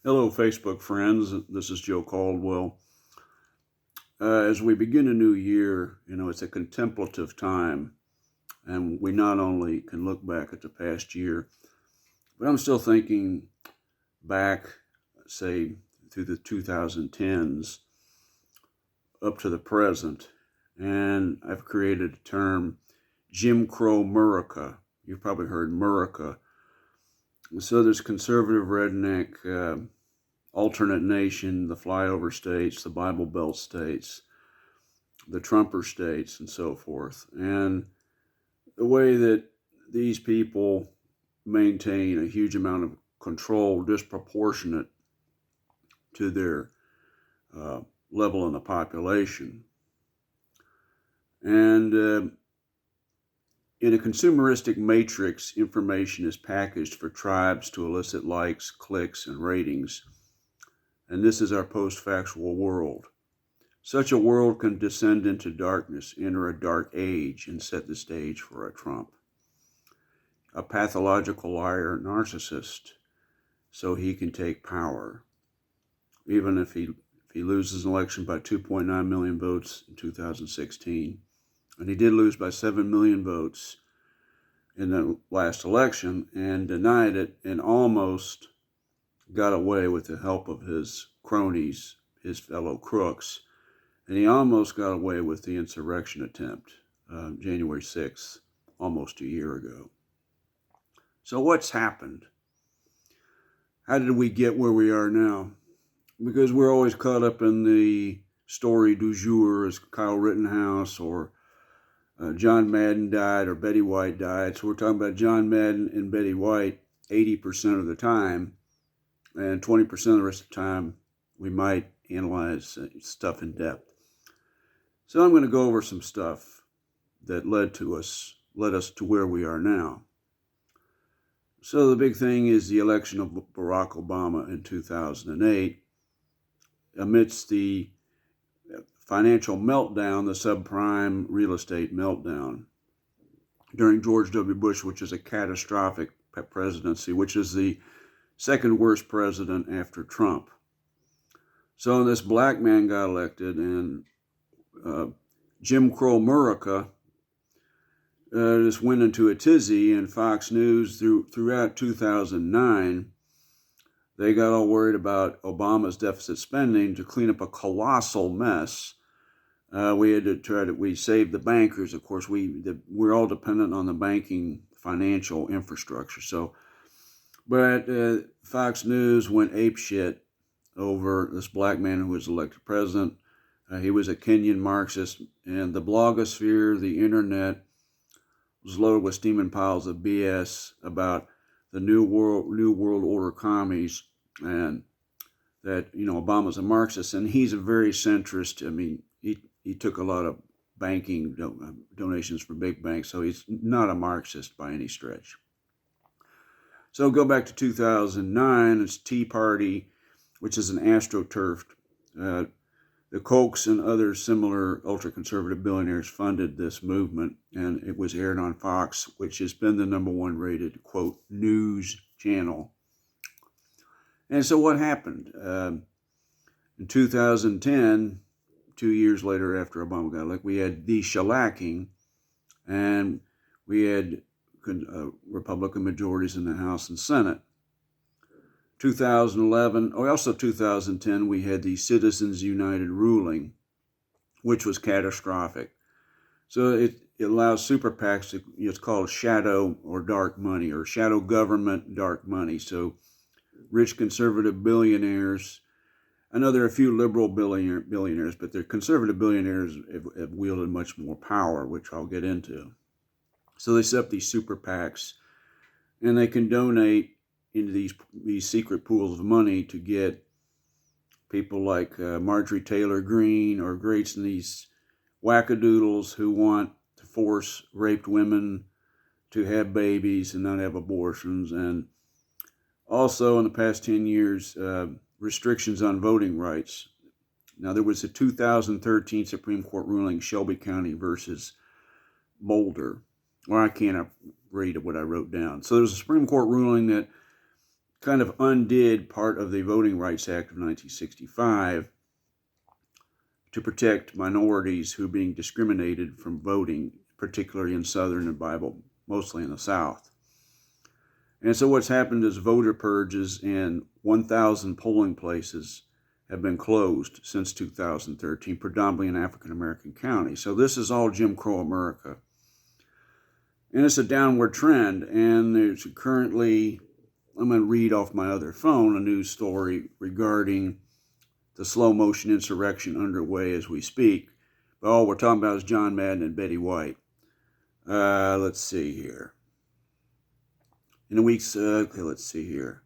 Hello, Facebook friends. This is Joe Caldwell. As we begin a new year, it's a contemplative time, and we not only can look back at the past year, but I'm still thinking back, say, through the 2010s up to the present, and I've created a term, Crow Murica. You've probably heard Murica. So there's conservative redneck, alternate nation, the flyover states, the Bible Belt states, the Trumper states, and so forth. And the way that these people maintain a huge amount of control disproportionate to their level in the population. And in a consumeristic matrix, information is packaged for tribes to elicit likes, clicks, and ratings. And this is our post-factual world. Such a world can descend into darkness, enter a dark age, and set the stage for a Trump. A pathological liar narcissist, so he can take power. Even if he loses an election by 2.9 million votes in 2016, and he did lose by 7 million votes in the last election and denied it and almost got away with the help of his cronies, his fellow crooks. And he almost got away with the insurrection attempt, January 6th, almost a year ago. So what's happened? How did we get where we are now? Because we're always caught up in the story du jour, as Kyle Rittenhouse or John Madden died or Betty White died. So we're talking about John Madden and Betty White 80% of the time, and 20% of the rest of the time we might analyze stuff in depth. So I'm going to go over some stuff that led us to where we are now. So the big thing is the election of Barack Obama in 2008. Amidst the financial meltdown, the subprime real estate meltdown during George W. Bush, which is a catastrophic presidency, which is the second worst president after Trump. So this black man got elected, and Crow Murica just went into a tizzy, and Fox News throughout 2009, they got all worried about Obama's deficit spending to clean up a colossal mess. We had to we saved the bankers. Of course, we're all dependent on the banking financial infrastructure. So, but Fox News went apeshit over this black man who was elected president. He was a Kenyan Marxist, and the blogosphere, the internet, was loaded with steaming piles of BS about the new world order commies, and that Obama's a Marxist, and he's a very centrist. I mean, he took a lot of banking donations from big banks, so he's not a Marxist by any stretch. So go back to 2009. It's Tea Party, which is an astroturf. The Kochs and other similar ultra-conservative billionaires funded this movement, and it was aired on Fox, which has been the #1 rated, quote, news channel. And so what happened? In 2010, 2 years later after Obama got elected, we had the shellacking, and we had Republican majorities in the House and Senate. 2011, or also 2010, we had the Citizens United ruling, which was catastrophic. So it allows super PACs to, it's called shadow or dark money, or shadow government dark money. So rich conservative billionaires, I know there are a few liberal billionaires, but the conservative billionaires have wielded much more power, which I'll get into. So they set up these super PACs, and they can donate into these secret pools of money to get people like Marjorie Taylor Greene or Grace and these wackadoodles who want to force raped women to have babies and not have abortions. And also in the past 10 years, restrictions on voting rights. Now there was a 2013 Supreme Court ruling, Shelby County versus Boulder, or I can't read what I wrote down. So there was a Supreme Court ruling that kind of undid part of the Voting Rights Act of 1965 to protect minorities who were being discriminated from voting, particularly in Southern and mostly in the South. And so what's happened is voter purges in 1,000 polling places have been closed since 2013, predominantly in African-American counties. So this is all Jim Crow America. And it's a downward trend. And there's currently, I'm going to read off my other phone, a news story regarding the slow motion insurrection underway as we speak. But all we're talking about is John Madden and Betty White. Let's see here. In the weeks, let's see here.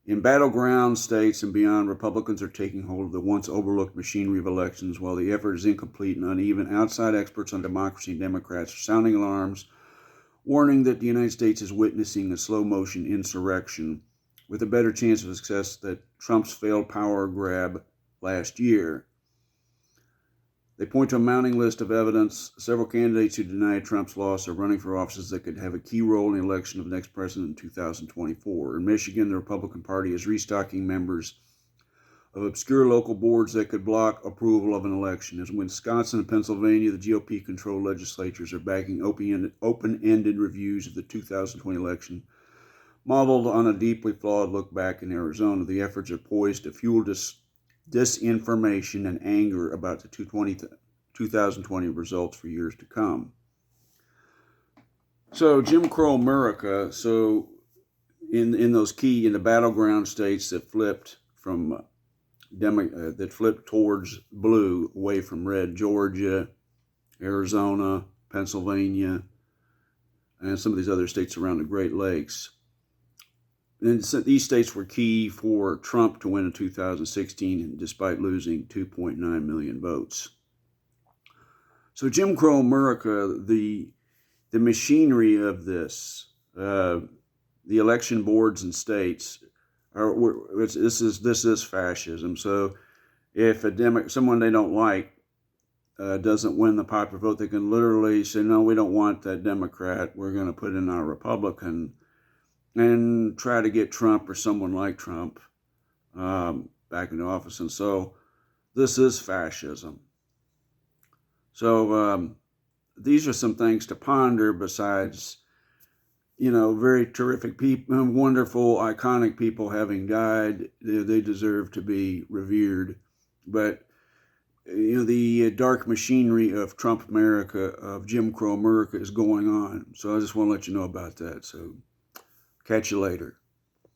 In battleground states and beyond, Republicans are taking hold of the once overlooked machinery of elections. While the effort is incomplete and uneven, outside experts on democracy and Democrats are sounding alarms, warning that the United States is witnessing a slow motion insurrection with a better chance of success than Trump's failed power grab last year. They point to a mounting list of evidence. Several candidates who deny Trump's loss are running for offices that could have a key role in the election of the next president in 2024. In Michigan, the Republican Party is restocking members of obscure local boards that could block approval of an election. As in Wisconsin and Pennsylvania, the GOP-controlled legislatures are backing open-ended reviews of the 2020 election, modeled on a deeply flawed look back in Arizona. The efforts are poised to fuel disinformation and anger about the 2020 results for years to come. So Jim Crow Murica, so in the battleground states that flipped from that flipped towards blue away from red, Georgia, Arizona, Pennsylvania, and some of these other states around the Great Lakes. And these states were key for Trump to win in 2016, despite losing 2.9 million votes. So Jim Crow Murica, the machinery of this, the election boards and states, this is fascism. So if someone they don't like doesn't win the popular vote, they can literally say, no, we don't want that Democrat. We're going to put in our Republican, and try to get Trump or someone like Trump back into office. And so this is fascism. So these are some things to ponder besides, very terrific people, wonderful, iconic people having died. They deserve to be revered. But, the dark machinery of Trump America, of Jim Crow America is going on. So I just want to let you know about that. So catch you later.